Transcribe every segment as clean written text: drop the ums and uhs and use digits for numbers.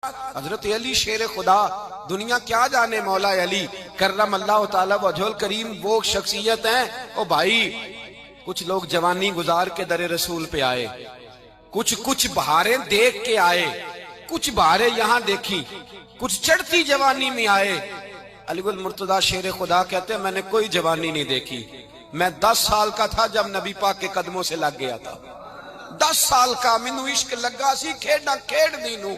حضرت علی شیر خدا، دنیا کیا جانے مولا علی کرم اللہ تعالی وجہل کریم وہ شخصیت ہیں۔ او بھائی کچھ لوگ جوانی گزار کے در رسول پہ آئے، کچھ بہاریں دیکھ کے آئے، کچھ بہاریں یہاں دیکھی، کچھ چڑھتی جوانی میں آئے۔ علی گل مرتضی شیر خدا کہتے ہیں میں نے کوئی جوانی نہیں دیکھی، میں 10 سال کا تھا جب نبی پاک کے قدموں سے لگ گیا تھا۔ 10 سال کا مینوں عشق لگا سی، کھیڈاں کھیڈ دی نوں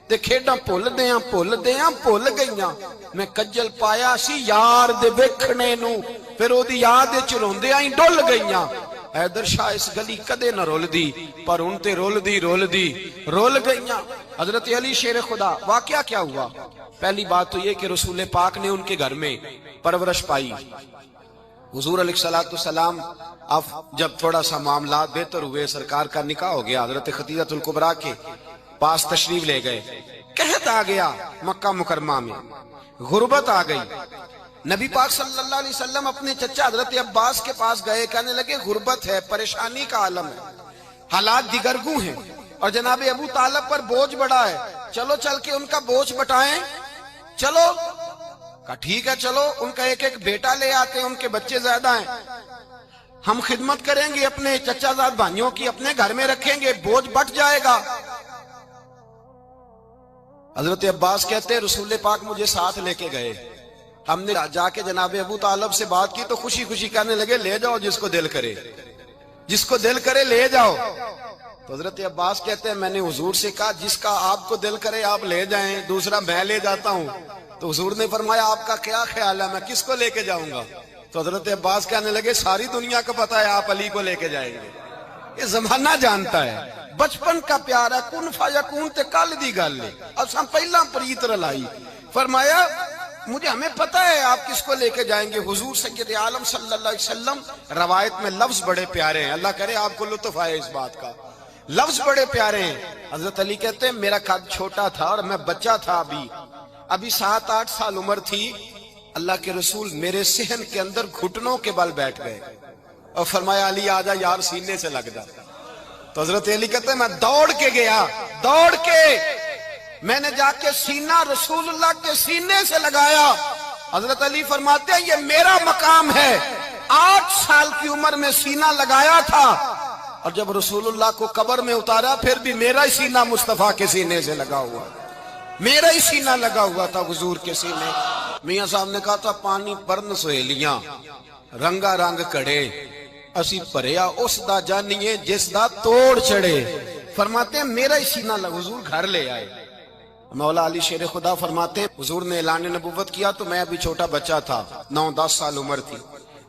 تے کھیڈاں بھول بھول گئیاں۔ میں کجل پایا سی یار دے ویکھنے نوں، پھر او دی یاد وچ روندیاں ہی ڈل گئیاں۔ حیدر شاہ اس گلی کدے نہ رول دی، پر ان تے رول دی رول گئیاں۔ حضرت علی شیر خدا، واقعہ کیا ہوا؟ پہلی بات تو یہ کہ رسول پاک نے ان کے گھر میں پرورش پائی۔ حضور علیہ السلام اب جب تھوڑا سا معاملات بہتر ہوئے، سرکار کا نکاح ہو گیا، حضرت خدیجہ الکبریٰ کے پاس تشریف لے گئے۔ قحط آ گیا مکہ مکرمہ میں، غربت آ گئی۔ نبی پاک صلی اللہ علیہ وسلم اپنے چچا حضرت عباس کے پاس گئے، کہنے لگے غربت ہے، پریشانی کا عالم ہے، حالات دیگرگوں ہیں، اور جناب ابو طالب پر بوجھ بڑا ہے، چلو چل کے ان کا بوجھ بٹائیں۔ چلو کہا ٹھیک ہے، چلو ان کا ایک بیٹا لے آتے ہیں، ان کے بچے زیادہ ہیں، ہم خدمت کریں گے اپنے چچا زاد بھائیوں کی، اپنے گھر میں رکھیں گے، بوجھ بٹ جائے گا۔ حضرت عباس کہتے ہیں رسول پاک مجھے ساتھ لے کے گئے، ہم نے جا کے جناب ابو طالب سے بات کی تو خوشی خوشی کہنے لگے لے جاؤ جس کو دل کرے، جس کو دل کرے لے جاؤ۔ تو حضرت عباس کہتے ہیں میں نے حضور سے کہا جس کا آپ کو دل کرے آپ لے جائیں، دوسرا میں لے جاتا ہوں۔ تو حضور نے فرمایا آپ کا کیا خیال ہے، میں کس کو لے کے جاؤں گا؟ تو حضرت عباس کہنے لگے ساری دنیا کو پتا ہے آپ علی کو لے کے جائیں گے، یہ زمانہ جانتا ہے، بچپن کا پیار ہے، کن فیکون تے کل دی گل ہے، اب ہم پہلا پریت رلائی۔ فرمایا مجھے ہمیں پتہ ہے آپ کس کو لے کے جائیں گے، حضور سید عالم صلی اللہ علیہ وسلم۔ روایت میں لفظ بڑے پیارے ہیں، اللہ کرے آپ کو لطف آئے اس بات کا، لفظ بڑے پیارے ہیں۔ حضرت علی کہتے ہیں میرا قد چھوٹا تھا اور میں بچہ تھا، ابھی 7-8 سال عمر تھی، اللہ کے رسول میرے صحن کے اندر گھٹنوں کے بل بیٹھ گئے اور فرمایا علی آجا یار سینے سے لگ جا۔ تو حضرت علی کہتے ہیں میں دوڑ کے گیا، دوڑ کے میں نے جا کے سینہ رسول اللہ کے سینے سے لگایا۔ حضرت علی فرماتے ہیں یہ میرا مقام ہے، 8 سال کی عمر میں سینہ لگایا تھا، اور جب رسول اللہ کو قبر میں اتارا پھر بھی میرا ہی سینہ مصطفیٰ کے سینے سے لگا ہوا، میرا ہی سینہ لگا ہوا تھا حضور کے سینے۔ میاں صاحب نے کہا تھا پانی پرن سہیلیاں رنگا رنگ کڑے، اسی پریا اس دا جانیے جس دا توڑ چڑھے۔ فرماتے ہیں میرا ہی سینہ لگا، حضور گھر لے آئے۔ مولا علی شیر خدا فرماتے ہیں حضور نے اعلان نبوت کیا تو میں ابھی چھوٹا بچہ تھا، 9-10 سال عمر تھی۔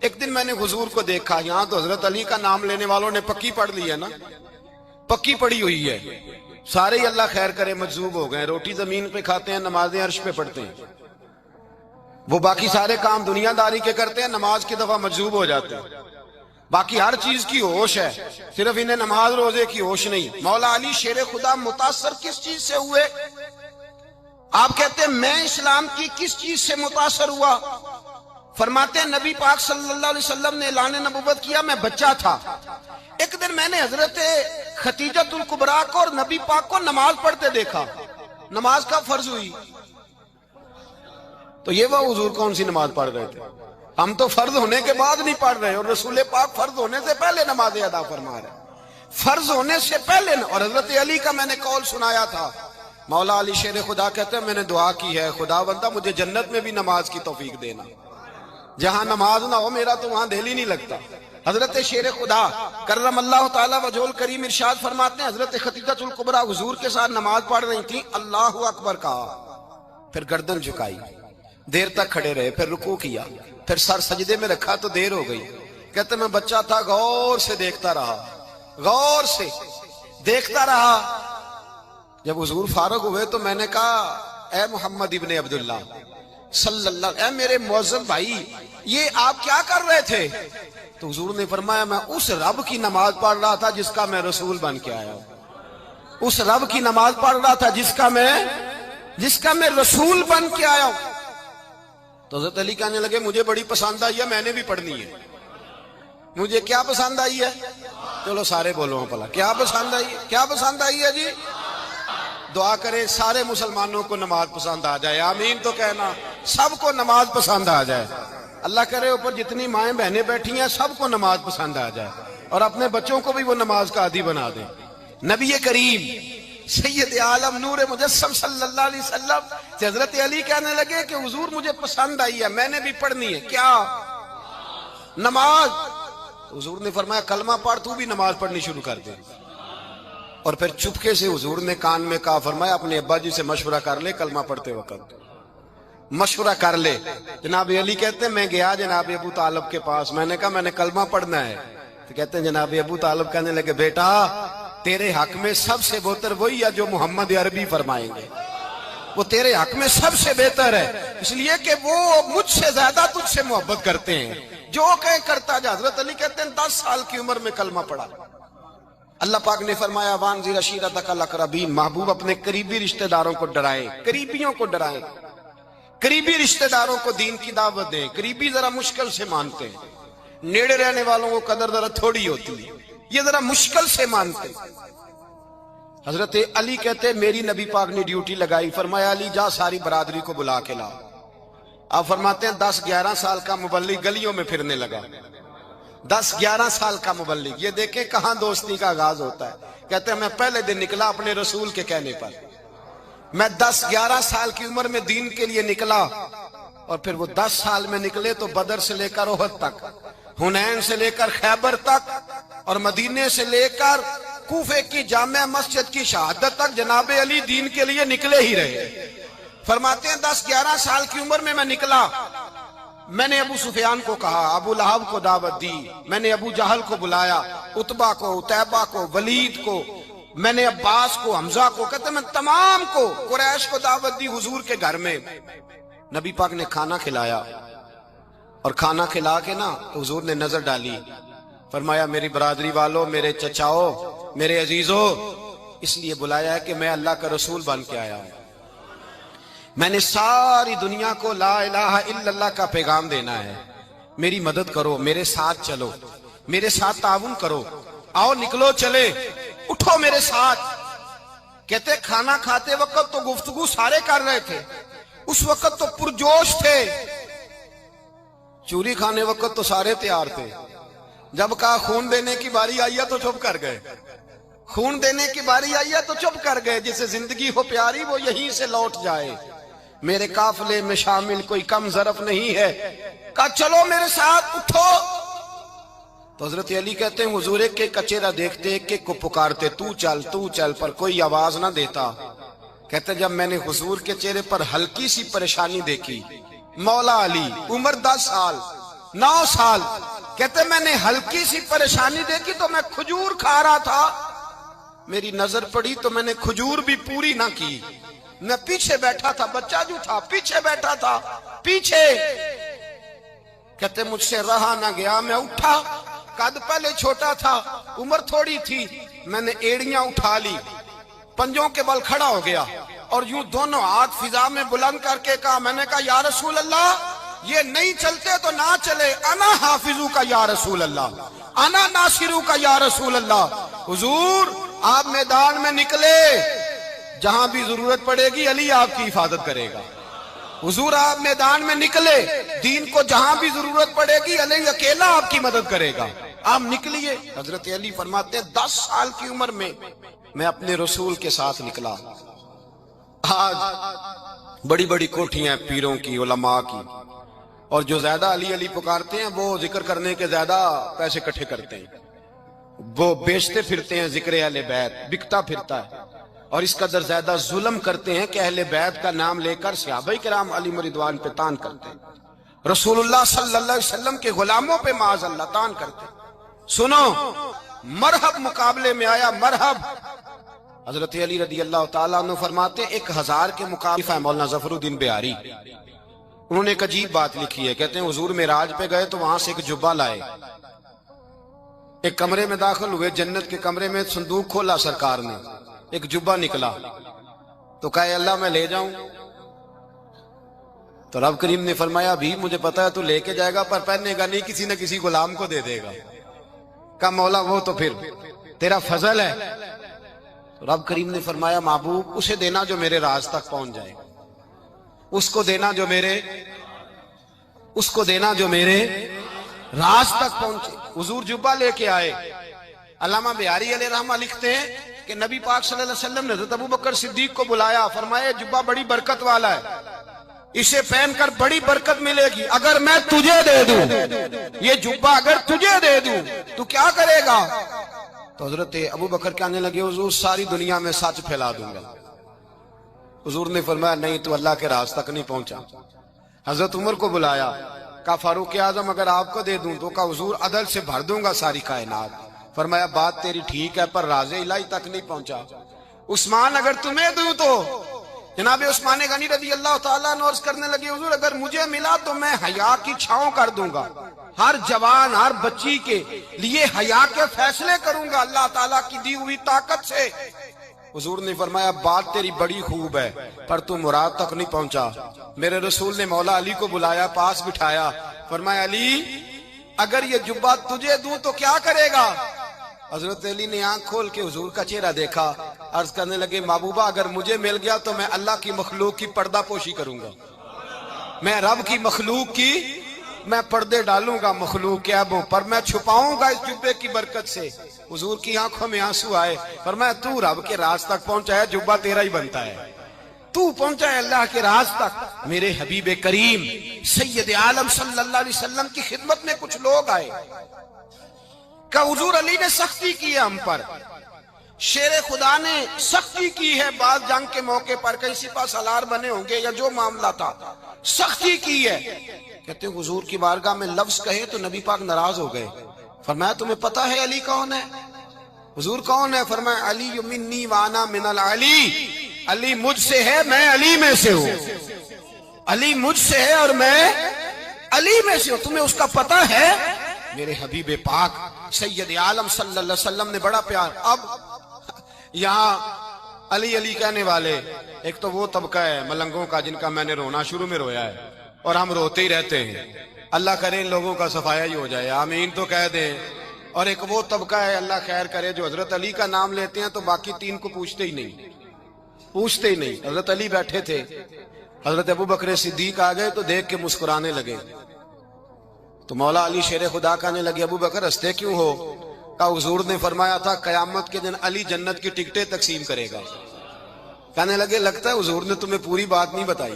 ایک دن میں نے حضور کو دیکھا، یہاں تو حضرت علی کا نام لینے والوں نے پکی پڑھ لی ہے نا، پکی پڑھی ہوئی ہے، سارے ہی اللہ خیر کرے مجذوب ہو گئے، روٹی زمین پہ کھاتے ہیں، نمازیں عرش پہ پڑھتے ہیں، وہ باقی سارے کام دنیا داری کے کرتے ہیں، نماز کی دفعہ مجذوب ہو جاتے ہیں، باقی ہر چیز کی ہوش ہے، صرف انہیں نماز روزے کی ہوش نہیں۔ مولا علی شیر خدا متاثر کس چیز سے ہوئے؟ آپ کہتے ہیں میں اسلام کی کس چیز سے متاثر ہوا؟ فرماتے ہیں نبی پاک صلی اللہ علیہ وسلم نے اعلان نبوت کیا، میں بچہ تھا، ایک دن میں نے حضرت خدیجہ الکبریٰ کو اور نبی پاک کو نماز پڑھتے دیکھا۔ نماز کا فرض ہوئی تو یہ وہ حضور کون سی نماز پڑھ رہے تھے؟ ہم تو فرض ہونے کے بعد نہیں پڑھ رہے، اور رسول پاک فرض ہونے سے پہلے نماز ادا فرما رہے، فرض ہونے سے پہلے۔ اور حضرت علی کا میں نے قول سنایا تھا، مولا علی شیر خدا کہتے ہیں میں نے دعا کی ہے خدا بندہ مجھے جنت میں بھی نماز کی توفیق دینا، جہاں نماز نہ ہو میرا تو وہاں دل ہی نہیں لگتا۔ حضرت شیر خدا کرم اللہ تعالی وجہل کریم ارشاد فرماتے ہیں حضرت خدیجہ الکبریٰ حضور کے ساتھ نماز پڑھ رہی تھی، اللہ اکبر کہا، پھر گردن جھکائی، دیر تک کھڑے رہے، پھر رکوع کیا، پھر سر سجدے میں رکھا تو دیر ہو گئی۔ کہتے میں بچہ تھا، غور سے دیکھتا رہا، غور سے دیکھتا رہا۔ جب حضور فارغ ہوئے تو میں نے کہا اے محمد ابن عبداللہ صلی اللہ، اے میرے معزز بھائی یہ آپ کیا کر رہے تھے؟ تو حضور نے فرمایا میں اس رب کی نماز پڑھ رہا تھا جس کا میں رسول بن کے آیا ہوں، اس رب کی نماز پڑھ رہا تھا جس کا میں رسول بن کے آیا ہوں۔ تو حضرت علی کہنے لگے مجھے بڑی پسند آئی ہے، میں نے بھی پڑھنی ہے۔ مجھے کیا پسند آئی ہے؟ چلو سارے بولو پلا، کیا پسند آئی ہے؟ کیا پسند آئی ہے جی؟ دعا کرے سارے مسلمانوں کو نماز پسند آ جائے، آمین تو کہنا، سب کو نماز پسند آ جائے۔ اللہ کرے اوپر جتنی مائیں بہنیں بیٹھی ہیں سب کو نماز پسند آ جائے، اور اپنے بچوں کو بھی وہ نماز کا عادی بنا دیں۔ نبی کریم سید عالم نور مجسم صلی اللہ علیہ وسلم سے حضرت علی کہنے لگے کہ حضور مجھے پسند آئی ہے، میں نے بھی پڑھنی ہے، کیا؟ نماز۔ حضور نے فرمایا کلمہ پڑھ، تو بھی نماز پڑھنی شروع کر دے۔ اور پھر چپکے سے حضور نے کان میں کہا، فرمایا اپنے ابا جی سے مشورہ کر لے کلمہ پڑھتے وقت، مشورہ کر لے۔ جناب علی کہتے ہیں میں گیا جناب ابو طالب کے پاس، میں نے کہا میں نے کلمہ پڑھنا ہے، تو کہتے ہیں جناب ابو طالب کہنے لگے بیٹا تیرے حق میں سب سے بہتر وہی ہے جو محمد عربی فرمائیں گے، وہ تیرے حق میں سب سے بہتر ہے، اس لیے کہ وہ مجھ سے زیادہ تجھ سے محبت کرتے ہیں، جو کہے کرتا جا۔ حضرت علی کہتے ہیں 10 سال کی عمر میں کلمہ پڑھا۔ اللہ پاک نے فرمایا وانذر عشیرتک الاقربین، محبوب اپنے قریبی رشتہ داروں کو ڈرائیں، قریبیوں کو ڈرائیں، قریبی رشتہ داروں کو دین کی دعوت دیں۔ قریبی ذرا مشکل سے مانتے ہیں، نیڑے رہنے والوں کو قدر ذرا تھوڑی ہوتی ہے، یہ ذرا مشکل سے مانتے ہیں۔ حضرت علی کہتے ہیں میری نبی پاک نے ڈیوٹی لگائی، فرمایا علی جا ساری برادری کو بلا کے لا۔ آپ فرماتے ہیں 10-11 سال کا مبلغ گلیوں میں پھرنے لگا، 10-11 سال کا مبلغ، یہ دیکھیں کہاں دوستی کا آغاز ہوتا ہے۔ کہتے ہیں میں پہلے دن نکلا اپنے رسول کے کہنے پر، میں 10-11 سال کی عمر میں دین کے لیے نکلا، اور پھر وہ 10 سال میں نکلے تو بدر سے لے کر احد تک، حنین سے لے کر خیبر تک، اور مدینے سے لے کر کوفے کی جامع مسجد کی شہادت تک جناب علی دین کے لیے نکلے ہی رہے۔ فرماتے ہیں 10-11 سال کی عمر میں نکلا، میں نے ابو سفیان کو کہا، ابو لہب کو دعوت دی، میں نے ابو جہل کو بلایا، عتبہ کو، عتیبہ کو، ولید کو، میں نے عباس کو، حمزہ کو، کہتے ہیں میں تمام کو، قریش کو دعوت دی حضور کے گھر میں۔ نبی پاک نے کھانا کھلایا، اور کھانا کھلا کے نا حضور نے نظر ڈالی، فرمایا میری برادری والوں، میرے چچاؤ، میرے عزیزوں، اس لیے بلایا ہے کہ میں اللہ کا رسول بن کے آیا ہوں، میں نے ساری دنیا کو لا الہ الا اللہ کا پیغام دینا ہے، میری مدد کرو، میرے ساتھ چلو، میرے ساتھ تعاون کرو، آؤ نکلو چلے، اٹھو میرے ساتھ۔ کہتے کھانا کھاتے وقت تو گفتگو سارے کر رہے تھے، اس وقت تو پرجوش تھے، چوری کھانے وقت تو سارے تیار تھے، جب کہا خون دینے کی باری آئی ہے تو چپ کر گئے، خون دینے کی باری آئی ہے تو چپ کر گئے، جسے زندگی ہو پیاری وہ یہیں سے لوٹ جائے، میرے قافلے میں شامل کوئی کم ظرف نہیں ہے، کہا چلو میرے ساتھ اٹھو۔ تو حضرت علی کہتے ہیں حضور ایک ایک کا چہرہ دیکھتے ایک ایک کو پکارتے، تو چل، پر کوئی آواز نہ دیتا۔ کہتے جب میں نے حضور کے چہرے پر ہلکی سی پریشانی دیکھی، مولا علی عمر 10 سال 9 سال، کہتے میں نے ہلکی سی پریشانی دیکھی تو میں کھجور کھا رہا تھا، میری نظر پڑی تو میں نے کھجور بھی پوری نہ کی، میں پیچھے بیٹھا تھا، بچہ جو تھا پیچھے بیٹھا تھا، پیچھے۔ کہتے مجھ سے رہا نہ گیا، میں اٹھا، قد پہلے چھوٹا تھا، عمر تھوڑی تھی، میں نے ایڑیاں اٹھا لی، پنجوں کے بل کھڑا ہو گیا، اور یوں دونوں ہاتھ فضا میں بلند کر کے کہا، میں نے کہا یا رسول اللہ یہ نہیں چلتے تو نہ چلے، انا حافظو کا یا رسول اللہ، انا ناصرو کا یا رسول اللہ۔ حضور آپ میدان میں نکلے، جہاں بھی ضرورت پڑے گی علی آپ کی حفاظت کرے گا، حضور آپ میدان میں نکلے، دین کو جہاں بھی ضرورت پڑے گی علی اکیلا آپ کی مدد کرے گا، آپ نکلیے۔ حضرت علی فرماتے ہیں 10 سال کی عمر میں میں اپنے رسول کے ساتھ نکلا۔ آج بڑی بڑی کوٹھیاں پیروں کی، علماء کی، اور جو زیادہ علی علی پکارتے ہیں وہ ذکر کرنے کے زیادہ پیسے اکٹھے کرتے ہیں، وہ بیچتے پھرتے ہیں، ذکر اہل بیت بکتا پھرتا ہے، اور اس قدر زیادہ ظلم کرتے ہیں کہ اہل بیت کا نام لے کر صحابہ کرام علی رضوان پہ تان کرتے ہیں، رسول اللہ صلی اللہ علیہ وسلم کے غلاموں پہ معاذ اللہ تان کرتے ہیں۔ سنو، مرحب مقابلے میں آیا، مرحب۔ حضرت علی رضی اللہ تعالیٰ عنہ فرماتے 1000 کے مقابلے مولانا ظفر الدین بہاری، انہوں نے ایک عجیب بات لکھی ہے، کہتے ہیں حضور معراج پہ گئے تو وہاں سے ایک جبہ لائے، ایک کمرے میں داخل ہوئے، جنت کے کمرے میں صندوق کھولا سرکار نے، ایک جبہ نکلا، تو کہا اللہ میں لے جاؤں؟ تو رب کریم نے فرمایا ابھی مجھے پتا ہے تو لے کے جائے گا پر پہننے گا نہیں، کسی نہ کسی غلام کو دے دے گا۔ کہا مولا وہ تو پھر تیرا فضل ہے۔ رب کریم نے فرمایا محبوب اسے دینا جو میرے راز تک پہنچ جائے، اس کو دینا جو میرے راز تک پہنچے۔ حضور جبہ لے کے آئے۔ علامہ بہاری علیہ رحمہ لکھتے ہیں کہ نبی پاک صلی اللہ علیہ وسلم نے حضرت ابوبکر صدیق کو بلایا، فرمایا جبہ بڑی برکت والا ہے، اسے پہن کر بڑی برکت ملے گی، اگر میں تجھے دے دوں، یہ جبہ اگر تجھے دے دوں تو کیا کرے گا؟ تو حضرت ابوبکر کہنے لگے حضور ساری دنیا میں سچ پھیلا دوں گا۔ حضور نے فرمایا نہیں، تو اللہ کے راز تک نہیں پہنچا۔ حضرت عمر کو بلایا، کہا فاروق اعظم اگر آپ کو دے دوں تو کہا حضور عدل سے بھر دوں گا ساری کائنات۔ فرمایا بات تیری ٹھیک ہے پر راز الہی تک نہیں پہنچا۔ عثمان اگر تمہیں دوں تو جناب عثمان غنی رضی اللہ تعالیٰ عنہ عرض کرنے لگے حضور اگر مجھے ملا تو میں حیا کی چھاؤں کر دوں گا، ہر جوان ہر بچی کے لیے حیا کے فیصلے کروں گا اللہ تعالیٰ کی دی ہوئی طاقت سے۔ حضور نے فرمایا بات تیری بڑی خوب ہے پر تو مراد تک نہیں پہنچا۔ میرے رسول نے مولا علی کو بلایا، پاس بٹھایا، فرمایا علی اگر یہ جبہ تجھے دوں تو کیا کرے گا؟ حضرت علی نے آنکھ کھول کے حضور کا چہرہ دیکھا، عرض کرنے لگے محبوبہ اگر مجھے مل گیا تو میں اللہ کی مخلوق کی پردہ پوشی کروں گا، میں رب کی مخلوق کی میں پردے ڈالوں گا مخلوق کے عیبوں پر، میں چھپاؤں گا اس جبے کی برکت سے۔ حضور کی آنکھوں میں آنسو آئے، فرمایا تو رب کے راز تک پہنچا ہے، جبہ تیرا ہی بنتا ہے، تو پہنچا ہے اللہ کے راز تک۔ میرے حبیب کریم سید عالم صلی اللہ علیہ وسلم کی خدمت میں کچھ لوگ آئے کہ حضور علی نے سختی کی ہے ہم پر، شیر خدا نے سختی کی ہے، بعض جنگ کے موقع پر کہیں سپہ سالار بنے ہوں گے یا جو معاملہ تھا سختی کی ہے۔ کہتے ہیں حضور کی بارگاہ میں لفظ کہے تو نبی پاک ناراض ہو گئے۔ فرمایا تمہیں پتہ ہے علی کون ہے؟ حضور کون ہے؟ فرمایا علی منی وانا من العلی، علی مجھ سے ہے میں علی میں سے ہوں، علی مجھ سے ہے اور میں علی میں سے ہوں، تمہیں اس کا پتہ ہے؟ میرے حبیب پاک سید عالم صلی اللہ علیہ وسلم نے بڑا پیار۔ اب یہاں علی علی کہنے والے ایک تو وہ طبقہ ہے ملنگوں کا جن کا میں نے رونا شروع میں رویا ہے اور ہم روتے ہی رہتے ہیں، اللہ کرے ان لوگوں کا صفایا ہی ہو جائے، آمین تو کہہ دیں۔ اور ایک وہ طبقہ ہے اللہ خیر کرے جو حضرت علی کا نام لیتے ہیں تو باقی تین کو پوچھتے ہی نہیں۔ حضرت علی بیٹھے تھے، حضرت ابوبکر صدیق آ گئے تو دیکھ کے مسکرانے لگے، تو مولا علی شیر خدا کہنے لگے ابوبکر ہنستے کیوں ہو؟ کہا حضور نے فرمایا تھا قیامت کے دن علی جنت کی ٹکٹیں تقسیم کرے گا۔ کہنے لگے لگتا ہے حضور نے تمہیں پوری بات نہیں بتائی۔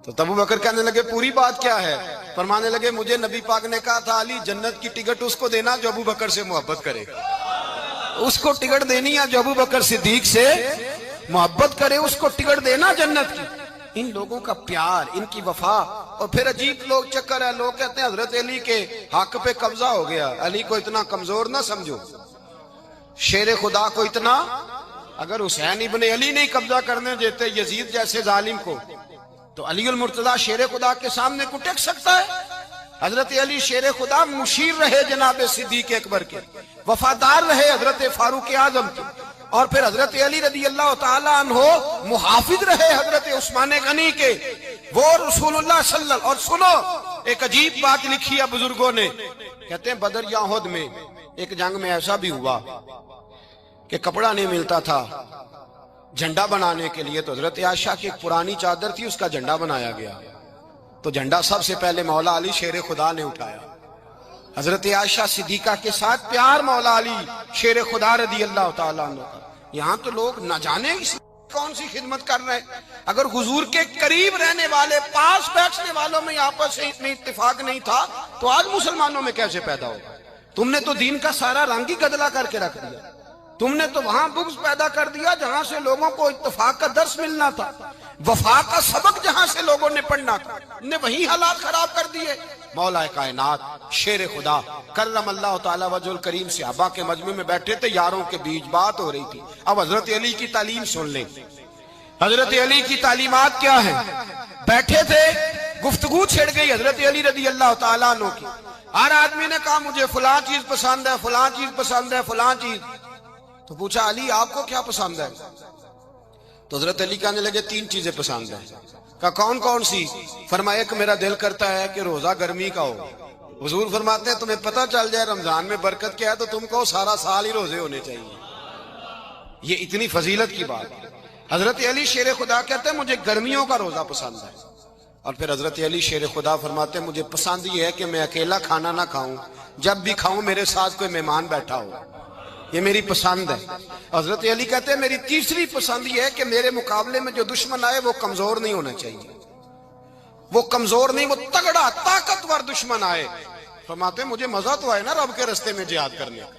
تو ابوبکر کہنے لگے پوری بات کیا ہے؟ فرمانے لگے مجھے نبی پاک نے کہا تھا علی جنت کی ٹکٹ اس کو دینا جو ابوبکر سے محبت کرے، اس کو ٹکٹ دینی ہے جو ابوبکر صدیق سے محبت کرے، اس کو ٹکٹ دینا جنت کی۔ ان لوگوں کا پیار، ان کی وفا۔ اور پھر عجیب لوگ چکر ہے، لوگ کہتے ہیں حضرت علی کے حق پہ قبضہ ہو گیا، علی کو اتنا کمزور نہ سمجھو، شیر خدا کو اتنا، اگر حسین ابن علی نہیں قبضہ کرنے دیتے یزید جیسے ظالم کو تو علی المرتضیٰ شیر خدا کے سامنے کو ٹک سکتا ہے؟ حضرت علی شیر خدا مشیر رہے جناب صدیق اکبر کے، وفادار رہے حضرت فاروق اعظم کے، اور پھر حضرت علی رضی اللہ تعالیٰ عنہ محافظ رہے حضرت عثمان غنی کے، وہ رسول اللہ صلی اللہ۔ اور سنو ایک عجیب بات لکھی ہے بزرگوں نے، کہتے ہیں بدر یا احد میں ایک جنگ میں ایسا بھی ہوا کہ کپڑا نہیں ملتا تھا جھنڈا بنانے کے لیے، تو حضرت عائشہ کی ایک پرانی چادر تھی، اس کا جھنڈا بنایا گیا، تو جھنڈا سب سے پہلے مولا علی شیر خدا نے اٹھایا۔ حضرت عائشہ صدیقہ کے ساتھ پیار مولا علی شیر خدا رضی اللہ تعالیٰ عنہ کا۔ یہاں تو لوگ نہ جانے اس کون سی خدمت کر رہے ہیں۔ اگر حضور کے قریب رہنے والے پاس بیٹھنے والوں میں آپس میں اتفاق نہیں تھا تو آج مسلمانوں میں کیسے پیدا ہوگا؟ تم نے تو دین کا سارا رنگ ہی گدلا کر کے رکھ دیا، تم نے تو وہاں بغض پیدا کر دیا جہاں سے لوگوں کو اتفاق کا درس ملنا تھا، وفا کا سبق جہاں سے لوگوں نے پڑھنا تھا، نے وہی حالات خراب کر دیے۔ مولا کائنات شیر خدا کرم اللہ تعالی وجہ الکریم صحابہ کے مجمع میں بیٹھے تھے، یاروں کے بیچ بات ہو رہی تھی۔ اب حضرت علی کی تعلیم سن لیں، حضرت علی کی تعلیمات کیا ہیں۔ بیٹھے تھے، گفتگو چھڑ گئی حضرت علی رضی اللہ تعالیٰ عنہ کی، ہر آدمی نے کہا مجھے فلاں چیز پسند ہے، فلاں چیز پسند ہے، فلاں چیز۔ تو پوچھا علی آپ کو کیا پسند ہے؟ تو حضرت علی کہنے لگے تین چیزیں پسند ہیں۔ کہا کون کون سی؟ فرمایا کہ میرا دل کرتا ہے کہ روزہ گرمی کا ہو۔ حضور فرماتے ہیں تمہیں پتہ چل جائے رمضان میں برکت کیا ہے تو تم کو سارا سال ہی روزے ہونے چاہیے۔ یہ اتنی فضیلت کی بات ہے۔ حضرت علی شیر خدا کہتے ہیں مجھے گرمیوں کا روزہ پسند ہے، اور پھر حضرت علی شیر خدا فرماتے ہیں مجھے پسند یہ ہے کہ میں اکیلا کھانا نہ کھاؤں، جب بھی کھاؤں میرے ساتھ کوئی مہمان بیٹھا ہو، یہ میری پسند ہے۔ حضرت علی کہتے ہیں میری تیسری پسند یہ ہے کہ میرے مقابلے میں جو دشمن آئے وہ کمزور نہیں ہونا چاہیے، وہ کمزور نہیں، وہ تگڑا طاقتور دشمن آئے۔ فرماتے ہیں مجھے مزہ تو آئے نا رب کے رستے میں جہاد کرنے کا۔